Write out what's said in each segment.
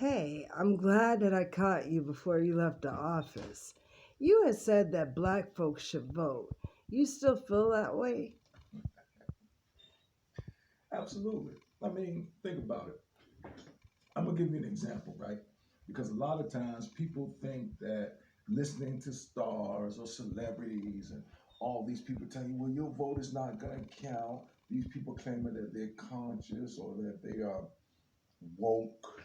Hey, I'm glad that I caught you before you left the office. You had said that black folks should vote. You still feel that way? Absolutely. I mean, think about it. I'm gonna give you an example, right? Because a lot of times people think that listening to stars or celebrities and all these people telling you, well, your vote is not gonna count. These people claiming that they're conscious or that they are woke,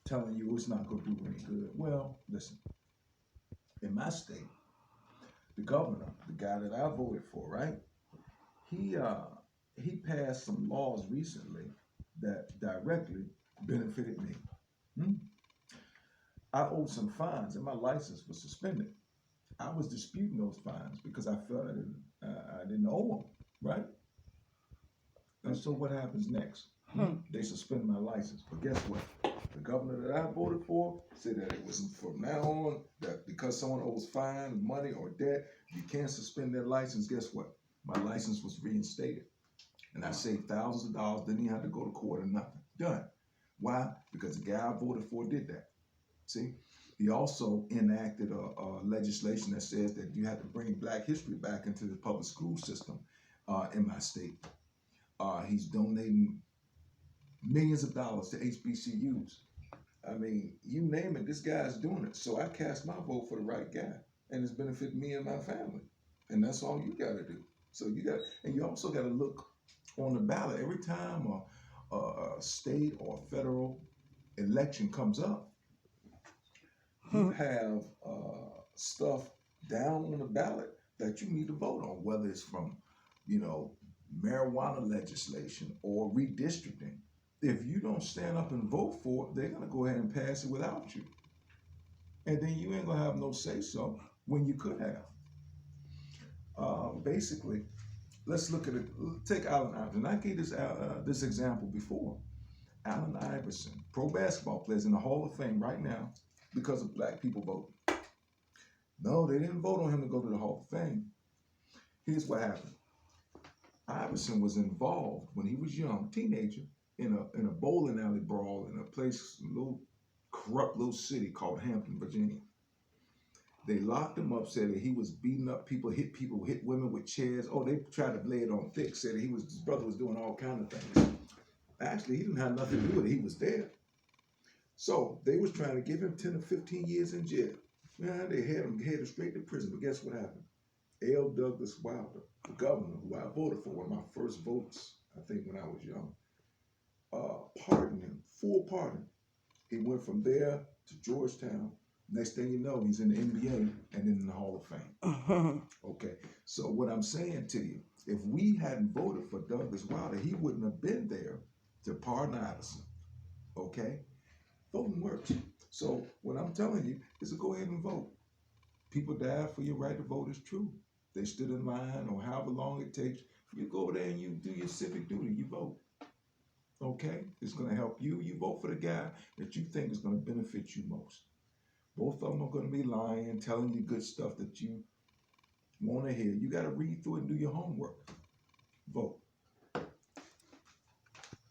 telling you it's not gonna do any good. Well, listen, in my state, the governor, the guy that I voted for, right? He uh he passed some laws recently that directly benefited me. Hmm? I owed some fines and my license was suspended. I was disputing those fines because I felt I didn't owe them, right? And so what happens next? Hmm. They suspend my license. But guess what? The governor that I voted for said that it was from now on that because someone owes fine, money, or debt, you can't suspend their license. Guess what? My license was reinstated. And I saved thousands of dollars, didn't even have to go to court or nothing. Done. Why? Because the guy I voted for did that. See? He also enacted a legislation that says that you have to bring Black history back into the public school system in my state. He's donating millions of dollars to HBCUs. I mean, you name it, this guy's doing it. So I cast my vote for the right guy, and it's benefited me and my family. And that's all you got to do. So you got, and you also got to look on the ballot every time a state or federal election comes up. You Hmm. have stuff down on the ballot that you need to vote on, whether it's from, you know, marijuana legislation or redistricting. If you don't stand up and vote for it, they're gonna go ahead and pass it without you, and then you ain't gonna have no say so when you could have. Basically, let's look at it. Take Allen Iverson. I gave this example before. Allen Iverson, pro basketball players in the Hall of Fame right now because of black people voting. No, they didn't vote on him to go to the Hall of Fame. Here's what happened. Iverson was involved when he was young, teenager, in a bowling alley brawl in a place, a little corrupt little city called Hampton, Virginia. They locked him up, said that he was beating up people, hit women with chairs. Oh, they tried to lay it on thick, said that his brother was doing all kind of things. Actually, he didn't have nothing to do with it. He was there. So they was trying to give him 10 or 15 years in jail. Yeah, they had him headed straight to prison. But guess what happened? L. Douglas Wilder, the governor who I voted for, one of my first votes, I think when I was young, pardoned him, full pardon. He went from there to Georgetown. Next thing you know, he's in the NBA and in the Hall of Fame. Hmm. Okay, so what I'm saying to you, if we hadn't voted for Douglas Wilder, he wouldn't have been there to pardon Iverson. Okay, voting works. So what I'm telling you is to go ahead and vote. People died for your right to vote is true. They stood in line or however long it takes. You go over there and you do your civic duty, you vote. Okay? It's going to help you. You vote for the guy that you think is going to benefit you most. Both of them are going to be lying, telling you good stuff that you want to hear. You got to read through it and do your homework. Vote.